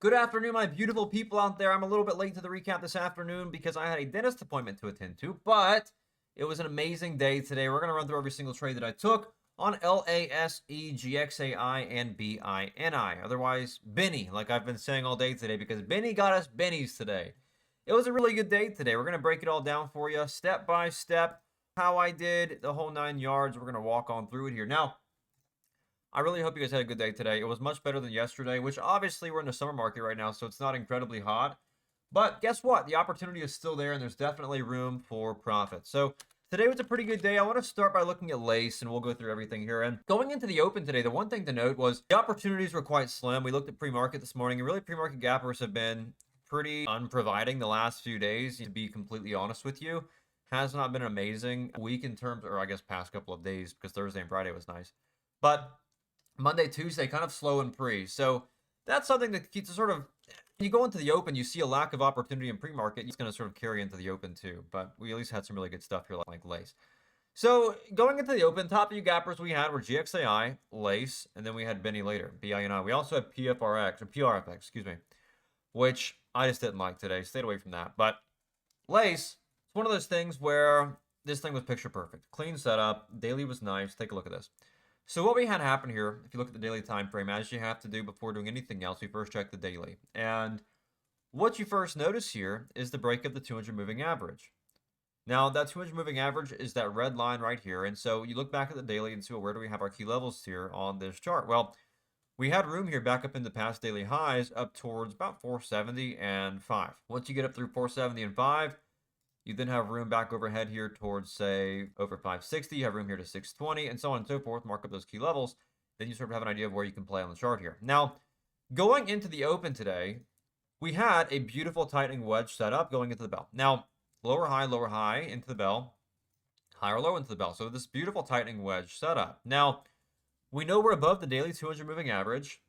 Good afternoon, my beautiful people out there. I'm a little bit late to the recap this afternoon because I had a dentist appointment to attend to, but it was an amazing day today. We're going to run through every single trade that I took on LASE, GXAI, and BINI, otherwise BINI, like I've been saying all day today, because BINI got us bennies today. It was a really good day today. We're going to break it all down for you, step by step, how I did, the whole 9 yards. We're going to walk on through it here. Now, I really hope you guys had a good day today. It was much better than yesterday, which obviously we're in the summer market right now, so it's not incredibly hot. But guess what? The opportunity is still there, and there's definitely room for profit. So today was a pretty good day. I want to start by looking at LACE, and we'll go through everything here. And going into the open today, the one thing to note was the opportunities were quite slim. We looked at pre-market this morning, and really pre-market gappers have been pretty unproviding the last few days, to be completely honest with you. Has not been an amazing week in terms, or I guess past couple of days, because Thursday and Friday was nice. But Monday, Tuesday, kind of slow and pre. So that's something that keeps sort of, when you go into the open, you see a lack of opportunity in pre-market. It's going to sort of carry into the open too. But we at least had some really good stuff here like LACE. So going into the open, top few gappers we had were GXAI, LACE, and then we had BINI later, BINI. We also had PRFX, excuse me, which I just didn't like today. Stayed away from that. But LACE, it's one of those things where this thing was picture perfect. Clean setup. Daily was nice. Take a look at this. So what we had happen here, if you look at the daily time frame, as you have to do before doing anything else, we first check the daily. And what you first notice here is the break of the 200 moving average. Now, that 200 moving average is that red line right here. And so you look back at the daily and see, well, where do we have our key levels here on this chart? Well, we had room here back up into past daily highs up towards about 470 and 5. Once you get up through 470 and 5, you then have room back overhead here towards, say, over 560. You have room here to 620 and so on and so forth. Mark up those key levels. Then you sort of have an idea of where you can play on the chart here. Now, going into the open today, we had a beautiful tightening wedge set up going into the bell. Now, lower high into the bell, higher low into the bell. So this beautiful tightening wedge set up. Now, we know we're above the daily 200 moving average.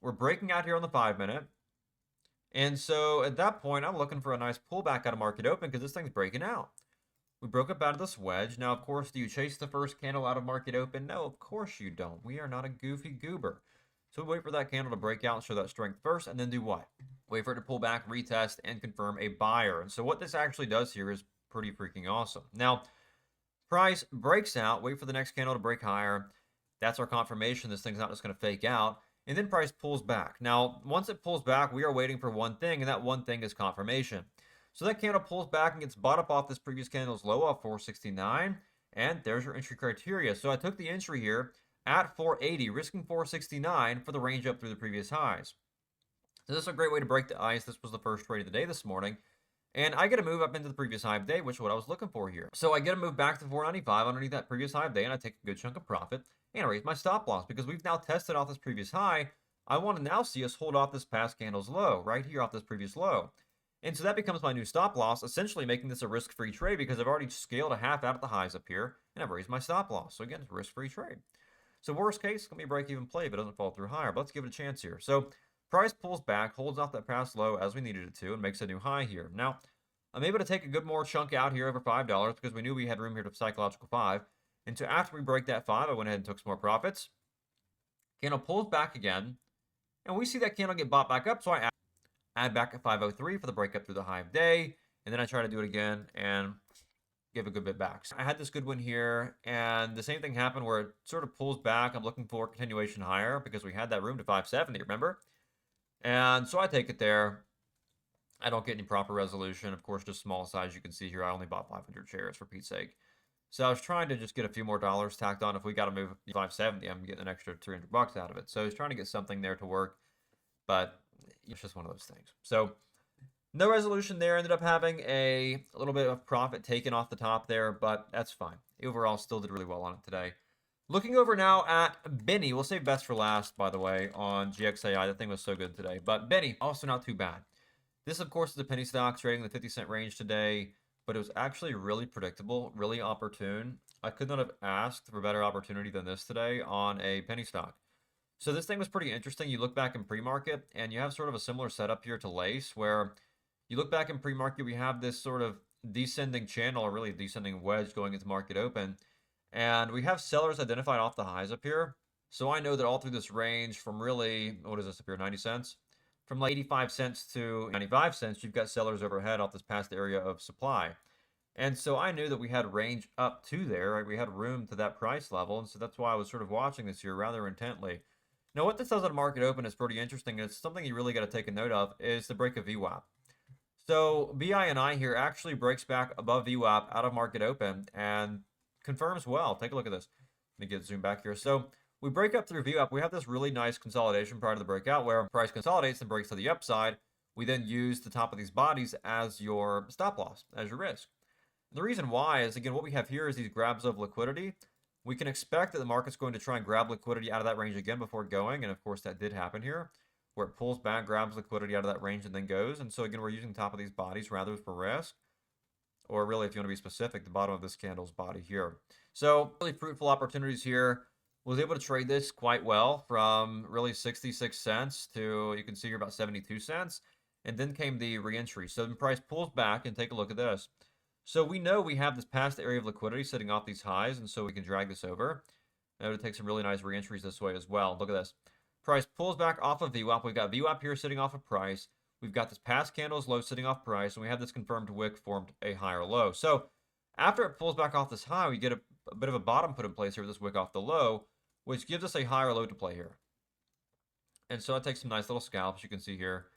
We're breaking out here on the 5-minute. And so at that point, I'm looking for a nice pullback out of market open because this thing's breaking out. We broke up out of this wedge. Now, of course, do you chase the first candle out of market open? No, of course you don't. We are not a goofy goober. So we wait for that candle to break out and show that strength first, and then do what? Wait for it to pull back, retest, and confirm a buyer. And so what this actually does here is pretty freaking awesome. Now, price breaks out, wait for the next candle to break higher. That's our confirmation this thing's not just going to fake out. And then price pulls back. Now, once it pulls back, we are waiting for one thing, and that one thing is confirmation. So that candle pulls back and gets bought up off this previous candle's low of 469, and there's your entry criteria. So I took the entry here at 480, risking 469 for the range up through the previous highs. So this is a great way to break the ice. This was the first trade of the day this morning. And I get a move up into the previous high of the day, which is what I was looking for here. So I get a move back to 495 underneath that previous high of the day, and I take a good chunk of profit. And I raise my stop loss because we've now tested off this previous high. I want to now see us hold off this past candle's low, right here off this previous low. And so that becomes my new stop loss, essentially making this a risk-free trade because I've already scaled a half out of the highs up here, and I've raised my stop loss. So again, it's a risk-free trade. So worst case, it's going to be a break-even play if it doesn't fall through higher. But let's give it a chance here. So price pulls back, holds off that past low as we needed it to, and makes a new high here. Now, I'm able to take a good more chunk out here over $5 because we knew we had room here to psychological 5. And so after we break that 5, I went ahead and took some more profits. Candle pulls back again. And we see that candle get bought back up. So I add back at 503 for the breakup through the high of day. And then I try to do it again and give a good bit back. So I had this good one here. And the same thing happened where it sort of pulls back. I'm looking for continuation higher because we had that room to 570, remember? And so I take it there. I don't get any proper resolution. Of course, just small size. You can see here, I only bought 500 shares for Pete's sake. So I was trying to just get a few more dollars tacked on. If we got to move 570, I'm getting an extra 300 bucks out of it. So I was trying to get something there to work, but it's just one of those things. So no resolution there. Ended up having a little bit of profit taken off the top there, but that's fine. Overall, still did really well on it today. Looking over now at BINI. We'll save best for last, by the way, on GXAI. That thing was so good today. But BINI, also not too bad. This, of course, is a penny stock trading in the 50-cent range today, but it was actually really predictable, really opportune. I could not have asked for a better opportunity than this today on a penny stock. So this thing was pretty interesting. You look back in pre-market, and you have sort of a similar setup here to LACE, where you look back in pre-market, we have this sort of descending channel, or really descending wedge going into market open, and we have sellers identified off the highs up here. So I know that all through this range from really, what is this up here, 90 cents? from like 85 cents to 95 cents, you've got sellers overhead off this past area of supply. And so I knew that we had range up to there, right? We had room to that price level. And so that's why I was sort of watching this here rather intently. Now, what this does at market open is pretty interesting. It's something you really got to take a note of is the break of VWAP. So BINI here actually breaks back above VWAP out of market open and confirms well. Take a look at this. Let me get zoom back here. So we break up through VWAP. We have this really nice consolidation prior to the breakout where price consolidates and breaks to the upside. We then use the top of these bodies as your stop loss, as your risk. The reason why is, again, what we have here is these grabs of liquidity. We can expect that the market's going to try and grab liquidity out of that range again before going. And of course, that did happen here, where it pulls back, grabs liquidity out of that range, and then goes. And so again, we're using the top of these bodies rather for risk. Or really, if you want to be specific, the bottom of this candle's body here. So really fruitful opportunities here. Was able to trade this quite well from really 66 cents to, you can see here, about 72 cents. And then came the reentry. So the price pulls back, and take a look at this. So we know we have this past area of liquidity sitting off these highs, and so we can drag this over. And it would take some really nice reentries this way as well. Look at this. Price pulls back off of VWAP. We've got VWAP here sitting off of price. We've got this past candle's low sitting off price, and we have this confirmed wick formed a higher low. So after it pulls back off this high, we get a bit of a bottom put in place here with this wick off the low, which gives us a higher low to play here. And so it takes some nice little scalps, you can see here.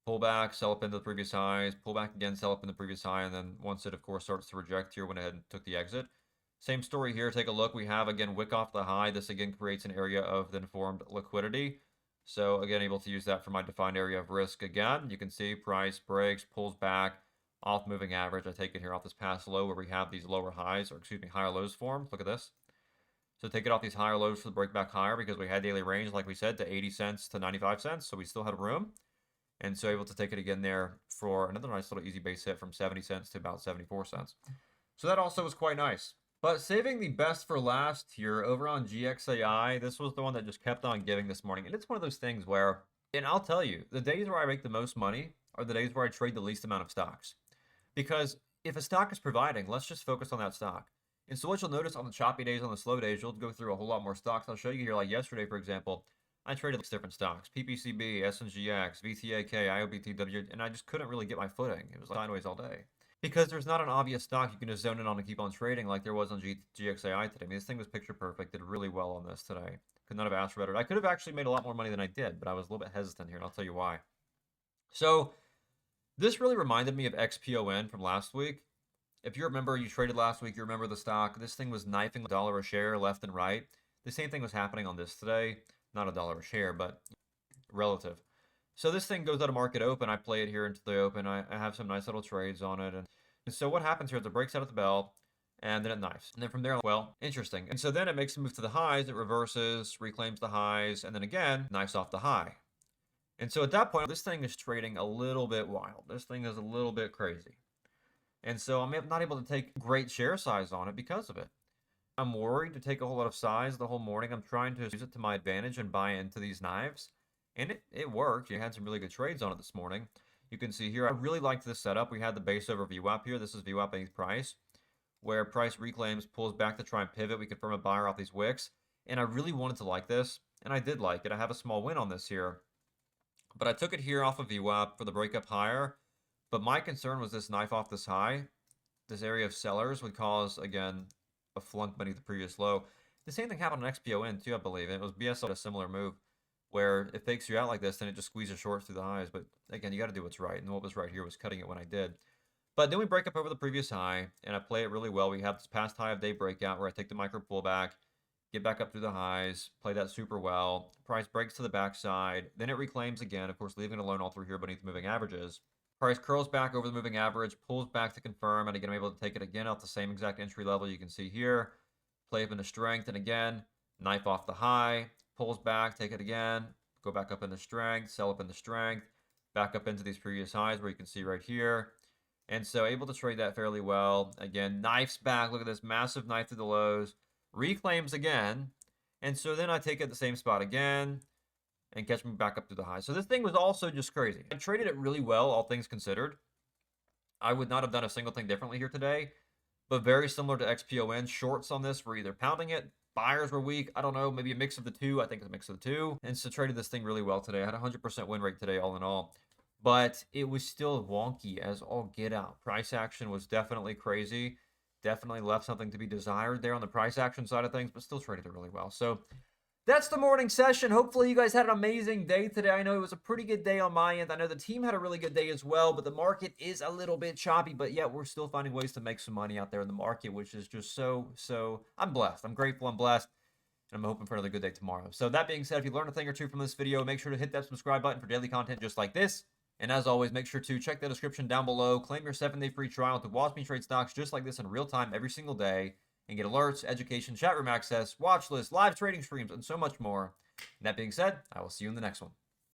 Pull back, sell up into the previous highs, pull back again, sell up in the previous high, and then once it, of course, starts to reject here, went ahead and took the exit. Same story here. Take a look. We have, again, wick off the high. This, again, creates an area of then formed liquidity. So, again, able to use that for my defined area of risk again. You can see price breaks, pulls back, off moving average. I take it here off this past low where we have these lower highs, or excuse me, higher lows formed. Look at this. So take it off these higher lows for the break back higher because we had daily range, like we said, to 80 cents to 95 cents. So we still had room. And so able to take it again there for another nice little easy base hit from 70 cents to about 74 cents. So that also was quite nice. But saving the best for last here over on GXAI, this was the one that just kept on giving this morning. And it's one of those things where, and I'll tell you, the days where I make the most money are the days where I trade the least amount of stocks. Because if a stock is providing, let's just focus on that stock. And so what you'll notice on the choppy days, on the slow days, you'll go through a whole lot more stocks. I'll show you here, like yesterday, for example, I traded 6 different stocks: PPCB, SNGX, VTAK, IOBTW, and I just couldn't really get my footing. It was like sideways all day. Because there's not an obvious stock you can just zone in on and keep on trading like there was on GXAI today. I mean, this thing was picture perfect. Did really well on this today. Could not have asked for better. I could have actually made a lot more money than I did, but I was a little bit hesitant here, and I'll tell you why. So this really reminded me of XPON from last week. If you remember, you traded last week, you remember the stock. This thing was knifing $1 a share left and right. The same thing was happening on this today. Not $1 a share, but relative. So this thing goes out of market open. I play it here into the open. I have some nice little trades on it. And so what happens here is it breaks out at the bell, and then it knifes. And then from there, well, interesting. And so then it makes a move to the highs. It reverses, reclaims the highs, and then again, knifes off the high. And so at that point, this thing is trading a little bit wild. This thing is a little bit crazy. And so I'm not able to take great share size on it because of it. I'm worried to take a whole lot of size the whole morning. I'm trying to use it to my advantage and buy into these knives. And it worked. You had some really good trades on it this morning. You can see here, I really liked this setup. We had the base over VWAP here. This is VWAP beneath price, where price reclaims, pulls back to try and pivot. We confirm a buyer off these wicks. And I really wanted to like this, and I did like it. I have a small win on this here. But I took it here off of VWAP for the breakup higher. But my concern was this knife off this high. This area of sellers would cause, again, a flunk beneath the previous low. The same thing happened on XPON too, I believe. It was BSL a similar move where it fakes you out like this, then it just squeezes shorts through the highs. But again, you got to do what's right. And what was right here was cutting it when I did. But then we break up over the previous high, and I play it really well. We have this past high of day breakout where I take the micro pullback, get back up through the highs, play that super well. Price breaks to the backside. Then it reclaims again, of course, leaving it alone all through here beneath moving averages. Price curls back over the moving average, pulls back to confirm, and again, I'm able to take it again off the same exact entry level you can see here. Play up into strength, and again, knife off the high, pulls back, take it again, go back up into strength, sell up into strength, back up into these previous highs where you can see right here. And so able to trade that fairly well. Again, knifes back, look at this massive knife to the lows, reclaims again, and so then I take it at the same spot again, and catch me back up to the high. So this thing was also just crazy. I traded it really well, all things considered. I would not have done a single thing differently here today, but very similar to XPON. Shorts on this were either pounding it, buyers were weak. I don't know, maybe a mix of the two. I think it's a mix of the two. And so traded this thing really well today. I had a 100% win rate today, all in all. But it was still wonky as all get out. Price action was definitely crazy. Definitely left something to be desired there on the price action side of things, but still traded it really well. So that's the morning session. Hopefully you guys had an amazing day today. I know it was a pretty good day on my end. I know the team had a really good day as well, but the market is a little bit choppy. But yeah, we're still finding ways to make some money out there in the market, which is just so, I'm blessed. I'm grateful. I'm blessed. And I'm hoping for another good day tomorrow. So that being said, if you learned a thing or two from this video, make sure to hit that subscribe button for daily content just like this. And as always, make sure to check the description down below. Claim your 7-day free trial to watch me trade stocks just like this in real time every single day. And get alerts, education, chat room access, watch lists, live trading streams, and so much more. And that being said, I will see you in the next one.